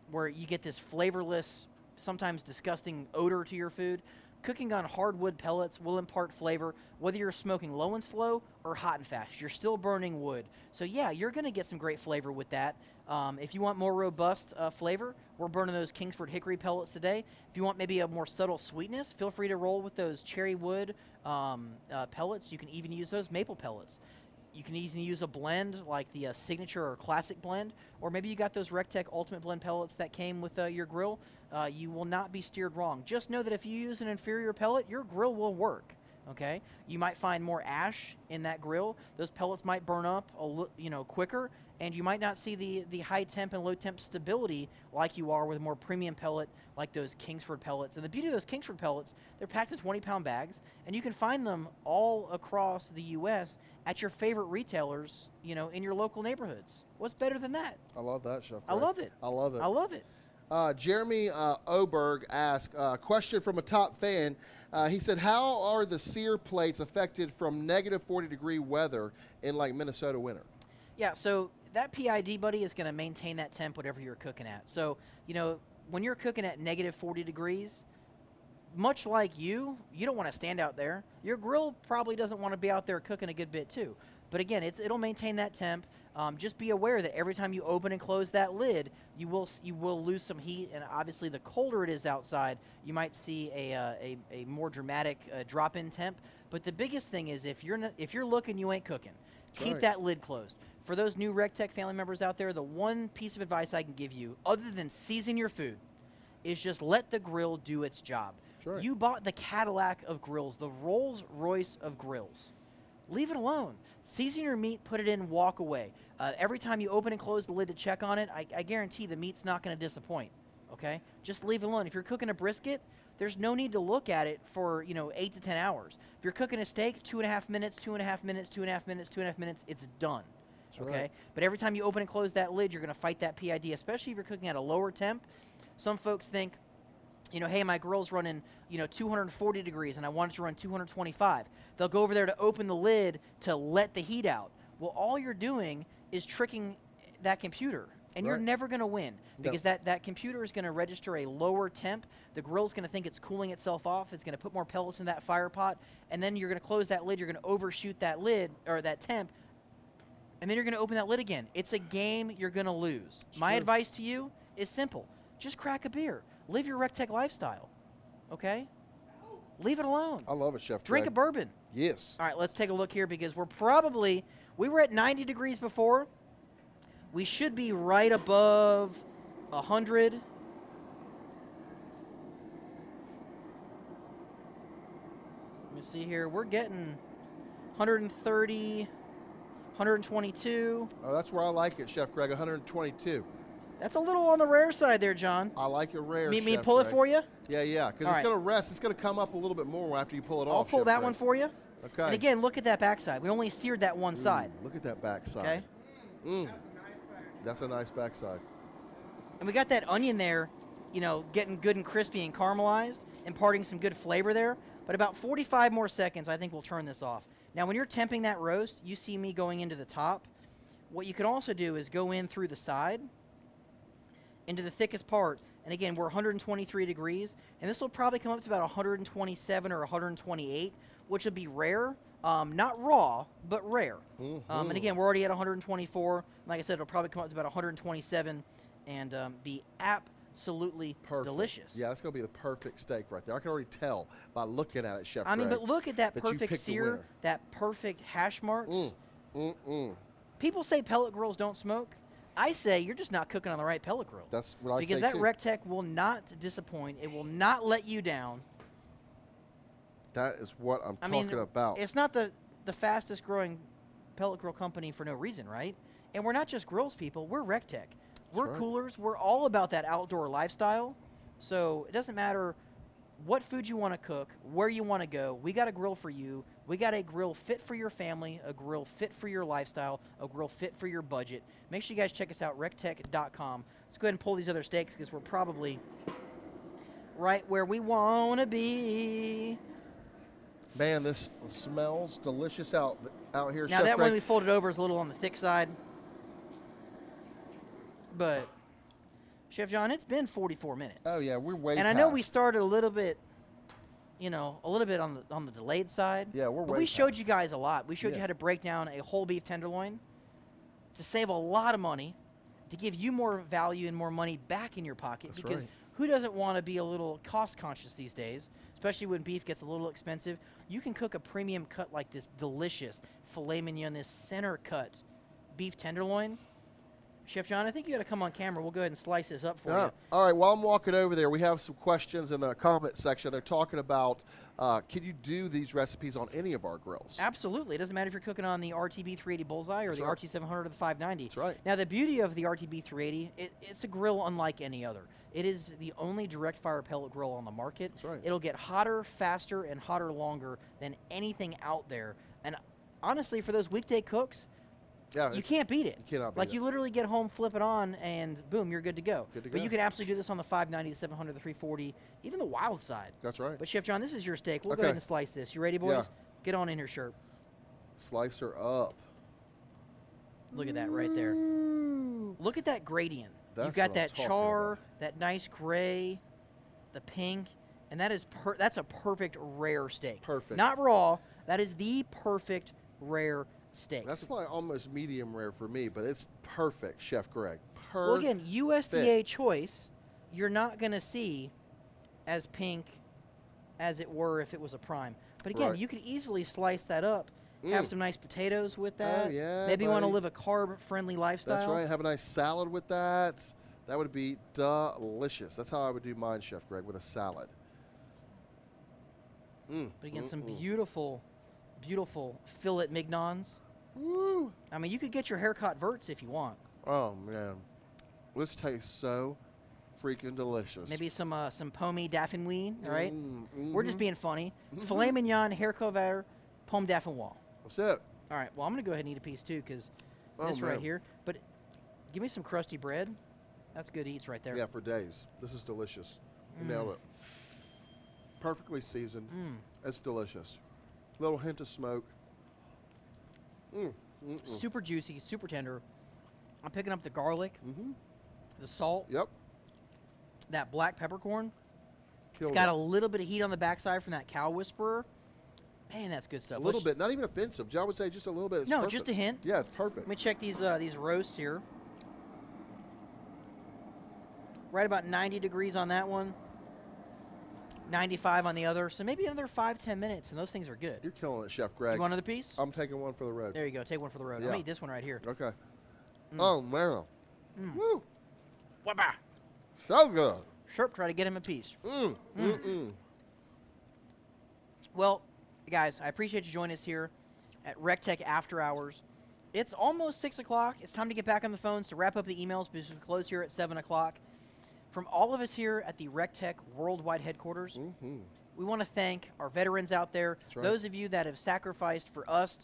[SPEAKER 3] where you get this flavorless, sometimes disgusting odor to your food, cooking on hardwood pellets will impart flavor, whether you're smoking low and slow or hot and fast. You're still burning wood. So yeah, you're going to get some great flavor with that. If you want more robust flavor, we're burning those Kingsford hickory pellets today. If you want maybe a more subtle sweetness, feel free to roll with those cherry wood pellets. You can even use those maple pellets. You can even use a blend like the Signature or Classic blend, or maybe you got those recteq Ultimate Blend pellets that came with your grill. You will not be steered wrong. Just know that if you use an inferior pellet, your grill will work. Okay, you might find more ash in that grill. Those pellets might burn up quicker, and you might not see the high temp and low temp stability like you are with a more premium pellet like those Kingsford pellets. And the beauty of those Kingsford pellets, they're packed in 20-pound bags, and you can find them all across the U.S. at your favorite retailers, in your local neighborhoods. What's better than that?
[SPEAKER 1] I love that, Chef Greg.
[SPEAKER 3] I love it.
[SPEAKER 1] I love it.
[SPEAKER 3] I love it.
[SPEAKER 1] Jeremy Oberg asked a question from a top fan. He said, how are the sear plates affected from negative 40-degree weather in like Minnesota winter?
[SPEAKER 3] Yeah, so that PID, buddy, is going to maintain that temp whatever you're cooking at. So, when you're cooking at negative 40 degrees, much like you don't want to stand out there. Your grill probably doesn't want to be out there cooking a good bit too. But again, it'll maintain that temp. Just be aware that every time you open and close that lid, you will lose some heat, and obviously the colder it is outside, you might see a more dramatic drop in temp. But the biggest thing is if you're looking, you ain't cooking. Keep
[SPEAKER 1] right.
[SPEAKER 3] that lid closed. For those new recteq family members out there, the one piece of advice I can give you, other than season your food, is just let the grill do its job.
[SPEAKER 1] Sure.
[SPEAKER 3] You bought the Cadillac of grills, the Rolls Royce of grills. Leave it alone. Season your meat, put it in, walk away. Every time you open and close the lid to check on it, I guarantee the meat's not going to disappoint. Okay? Just leave it alone. If you're cooking a brisket, there's no need to look at it for 8 to 10 hours. If you're cooking a steak, 2.5 minutes, 2.5 minutes, 2.5 minutes, 2.5 minutes, it's done.
[SPEAKER 1] That's
[SPEAKER 3] Okay?
[SPEAKER 1] right.
[SPEAKER 3] But every time you open and close that lid, you're going to fight that PID, especially if you're cooking at a lower temp. Some folks think, hey, my grill's running, 240 degrees and I want it to run 225. They'll go over there to open the lid to let the heat out. Well, all you're doing is tricking that computer, and you're
[SPEAKER 1] Right.
[SPEAKER 3] never going to win because that computer is going to register a lower temp. The grill's going to think it's cooling itself off. It's going to put more pellets in that fire pot, and then you're going to close that lid. You're going to overshoot that lid or that temp, and then you're going to open that lid again. It's a game you're going to lose. My
[SPEAKER 1] Sure.
[SPEAKER 3] advice to you is simple. Just crack a beer. Live your recteq lifestyle, okay? Leave it alone.
[SPEAKER 1] I love it, Chef
[SPEAKER 3] Drink a
[SPEAKER 1] Greg.
[SPEAKER 3] bourbon.
[SPEAKER 1] Yes.
[SPEAKER 3] All right, let's take a look here because we were at 90 degrees before. We should be right above 100. Let me see here. We're getting 130, 122.
[SPEAKER 1] Oh, that's where I like it, Chef Greg, 122.
[SPEAKER 3] That's a little on the rare side there, John.
[SPEAKER 1] I like it rare,
[SPEAKER 3] Me
[SPEAKER 1] Chef
[SPEAKER 3] pull it
[SPEAKER 1] Greg.
[SPEAKER 3] for you?
[SPEAKER 1] Yeah, yeah, because
[SPEAKER 3] All
[SPEAKER 1] it's
[SPEAKER 3] right.
[SPEAKER 1] going to rest. It's going to come up a little bit more after you pull it
[SPEAKER 3] I'll
[SPEAKER 1] off,
[SPEAKER 3] pull
[SPEAKER 1] Chef
[SPEAKER 3] that
[SPEAKER 1] Greg.
[SPEAKER 3] one for you.
[SPEAKER 1] Okay.
[SPEAKER 3] And again, look at that backside. We only seared that one side.
[SPEAKER 1] Look at that backside.
[SPEAKER 3] Okay.
[SPEAKER 1] That's a nice backside.
[SPEAKER 3] And we got that onion there, you know, getting good and crispy and caramelized, imparting some good flavor there. But about 45 more seconds, I think we'll turn this off. Now, when you're temping that roast, you see me going into the top. What you can also do is go in through the side into the thickest part. And again, we're 123 degrees, and this will probably come up to about 127 or 128, which would be rare. Not raw, but rare. And again, we're already at 124. Like I said, it'll probably come up to about 127 and be absolutely delicious.
[SPEAKER 1] Yeah, that's going to be the perfect steak right there. I can already tell by looking at it, Chef
[SPEAKER 3] I mean,
[SPEAKER 1] Greg,
[SPEAKER 3] but look at that
[SPEAKER 1] that you
[SPEAKER 3] perfect
[SPEAKER 1] picked the
[SPEAKER 3] sear,
[SPEAKER 1] winner.
[SPEAKER 3] that perfect hash marks. People say pellet grills don't smoke. I say you're just not cooking on the right pellet grill.
[SPEAKER 1] That's what I say
[SPEAKER 3] Because that
[SPEAKER 1] too.
[SPEAKER 3] recteq will not disappoint. It will not let you down.
[SPEAKER 1] That is what I'm talking about.
[SPEAKER 3] It's not the fastest growing pellet grill company for no reason, right? And we're not just grills people. We're recteq. We're
[SPEAKER 1] right.
[SPEAKER 3] coolers. We're all about that outdoor lifestyle. So it doesn't matter what food you want to cook, where you want to go. We got a grill for you. We got a grill fit for your family, a grill fit for your lifestyle, a grill fit for your budget. Make sure you guys check us out, recteq.com. Let's go ahead and pull these other steaks because we're probably right where we want to be.
[SPEAKER 1] Man, this smells delicious out here,
[SPEAKER 3] Now
[SPEAKER 1] Chef
[SPEAKER 3] that
[SPEAKER 1] Greg.
[SPEAKER 3] one we folded over is a little on the thick side. But, Chef John, it's been 44 minutes.
[SPEAKER 1] Oh, yeah, we're way
[SPEAKER 3] And I know we
[SPEAKER 1] past.
[SPEAKER 3] started a little bit, you know, a little bit on the delayed side.
[SPEAKER 1] Yeah, we're
[SPEAKER 3] But
[SPEAKER 1] way
[SPEAKER 3] we showed
[SPEAKER 1] past.
[SPEAKER 3] you guys a lot. We showed
[SPEAKER 1] Yeah.
[SPEAKER 3] you how to break down a whole beef tenderloin to save a lot of money, to give you more value and more money back in your pocket.
[SPEAKER 1] That's
[SPEAKER 3] because
[SPEAKER 1] right.
[SPEAKER 3] who doesn't want to be a little cost conscious these days, especially when beef gets a little expensive? You can cook a premium cut like this delicious filet mignon, this center cut beef tenderloin. Chef John, I think you got to come on camera. We'll go ahead and slice this up for you.
[SPEAKER 1] All right, while I'm walking over there, we have some questions in the comment section. They're talking about, can you do these recipes on any of our grills?
[SPEAKER 3] Absolutely. It doesn't matter if you're cooking on the RTB 380 Bullseye or
[SPEAKER 1] That's
[SPEAKER 3] the
[SPEAKER 1] right.
[SPEAKER 3] RT 700 or the 590.
[SPEAKER 1] That's right.
[SPEAKER 3] Now, the beauty of the RTB 380, it's a grill unlike any other. It is the only direct fire pellet grill on the market.
[SPEAKER 1] That's right.
[SPEAKER 3] It'll get hotter, faster, and hotter longer than anything out there. And honestly, for those weekday cooks,
[SPEAKER 1] Yeah,
[SPEAKER 3] you can't beat it.
[SPEAKER 1] You cannot beat
[SPEAKER 3] Like,
[SPEAKER 1] it.
[SPEAKER 3] you literally get home, flip it on, and boom, you're good to go.
[SPEAKER 1] Good to
[SPEAKER 3] But
[SPEAKER 1] go.
[SPEAKER 3] you can absolutely do this on the 590, the 700, the 340, even the wild side.
[SPEAKER 1] That's right.
[SPEAKER 3] But Chef John, this is your steak. We'll go
[SPEAKER 1] Okay.
[SPEAKER 3] ahead and slice this. You ready, boys?
[SPEAKER 1] Yeah.
[SPEAKER 3] Get on in here, Sharp.
[SPEAKER 1] Slice her up.
[SPEAKER 3] Look at that right there. Look at that gradient.
[SPEAKER 1] That's
[SPEAKER 3] You've got
[SPEAKER 1] what I'm
[SPEAKER 3] that
[SPEAKER 1] talking
[SPEAKER 3] char,
[SPEAKER 1] about.
[SPEAKER 3] that nice gray, the pink, and that is that's a perfect rare steak.
[SPEAKER 1] Perfect.
[SPEAKER 3] Not raw. That is the perfect rare steak.
[SPEAKER 1] That's like almost medium rare for me, but it's perfect, Chef Greg.
[SPEAKER 3] Well, again, USDA choice, you're not going to see as pink as it were if it was a prime. But again,
[SPEAKER 1] Right.
[SPEAKER 3] you could easily slice that up, have some nice potatoes with that.
[SPEAKER 1] Oh, yeah,
[SPEAKER 3] Maybe you want to
[SPEAKER 1] buddy.
[SPEAKER 3] live a carb-friendly lifestyle.
[SPEAKER 1] That's right. Have a nice salad with that. That would be delicious. That's how I would do mine, Chef Greg, with a salad.
[SPEAKER 3] But again, some beautiful, beautiful fillet mignons.
[SPEAKER 1] Woo!
[SPEAKER 3] I mean, you could get your haircut verts if you want.
[SPEAKER 1] Oh, man. This tastes so freaking delicious.
[SPEAKER 3] Maybe some pomme dauphinoise, all right?
[SPEAKER 1] Mm-hmm.
[SPEAKER 3] We're just being funny. Filet mignon, haircut vert, pomme dauphinoise.
[SPEAKER 1] That's it.
[SPEAKER 3] All right, well, I'm going to go ahead and eat a piece too because
[SPEAKER 1] Oh,
[SPEAKER 3] this right
[SPEAKER 1] man.
[SPEAKER 3] here. But give me some crusty bread. That's good eats right there.
[SPEAKER 1] Yeah, for days. This is delicious. You nailed it. Perfectly seasoned. It's delicious. Little hint of smoke.
[SPEAKER 3] Super juicy, super tender. I'm picking up the garlic,
[SPEAKER 1] Mm-hmm.
[SPEAKER 3] the salt,
[SPEAKER 1] Yep.
[SPEAKER 3] that black peppercorn.
[SPEAKER 1] Killed
[SPEAKER 3] It's got
[SPEAKER 1] it.
[SPEAKER 3] a little bit of heat on the backside from that cow whisperer. Man, that's good stuff.
[SPEAKER 1] A little
[SPEAKER 3] Let's-
[SPEAKER 1] bit. Not even offensive. I would say just a little bit. It's
[SPEAKER 3] No,
[SPEAKER 1] perfect.
[SPEAKER 3] just a hint.
[SPEAKER 1] Yeah, it's perfect.
[SPEAKER 3] Let me check these roasts here. Right about 90 degrees on that one. 95 on the other. So maybe another 5-10 minutes, and those things are good.
[SPEAKER 1] You're killing it, Chef Greg.
[SPEAKER 3] You want another piece?
[SPEAKER 1] I'm taking one for the road.
[SPEAKER 3] There you go. Take one for the road. I'm
[SPEAKER 1] Yeah.
[SPEAKER 3] going to eat this one right here.
[SPEAKER 1] Okay. Oh, man. Woo.
[SPEAKER 3] Wabba!
[SPEAKER 1] So good.
[SPEAKER 3] Sharp, try to get him a piece.
[SPEAKER 1] Mm.
[SPEAKER 3] Well, guys, I appreciate you joining us here at recteq After Hours. It's almost 6 o'clock. It's time to get back on the phones to wrap up the emails because we close here at 7 o'clock. From all of us here at the recteq Worldwide Headquarters, we want to thank our veterans out there, those of you that have sacrificed for us,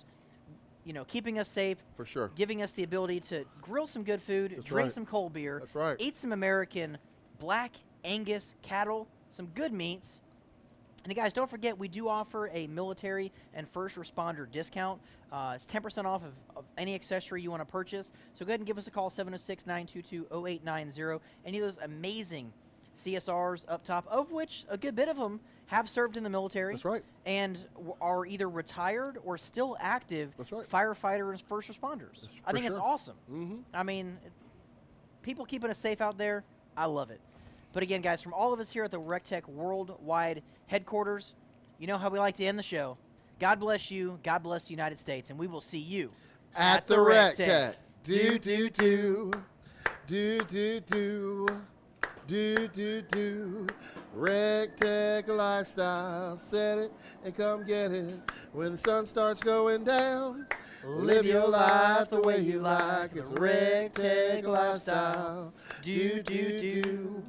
[SPEAKER 3] you know, keeping us safe,
[SPEAKER 1] For sure.
[SPEAKER 3] giving us the ability to grill some good food, drink some cold beer,
[SPEAKER 1] That's right.
[SPEAKER 3] eat some American black Angus cattle, some good meats. And guys, don't forget, we do offer a military and first responder discount. It's 10% off of any accessory you want to purchase. So go ahead and give us a call, 706-922-0890. Any of those amazing CSRs up top, of which a good bit of them have served in the military.
[SPEAKER 1] That's right.
[SPEAKER 3] And are either retired or still active
[SPEAKER 1] That's right.
[SPEAKER 3] firefighters and first responders. I think it's awesome. I mean, people keeping us safe out there, I love it. But again, guys, from all of us here at the recteq Worldwide Headquarters, you know how we like to end the show. God bless you. God bless the United States. And we will see you
[SPEAKER 1] At the recteq. Do, do, do. Do, do, do. Do, do, do. recteq lifestyle. Set it and come get it. When the sun starts going down, live your life the way you like. It's recteq lifestyle. Do, do, do.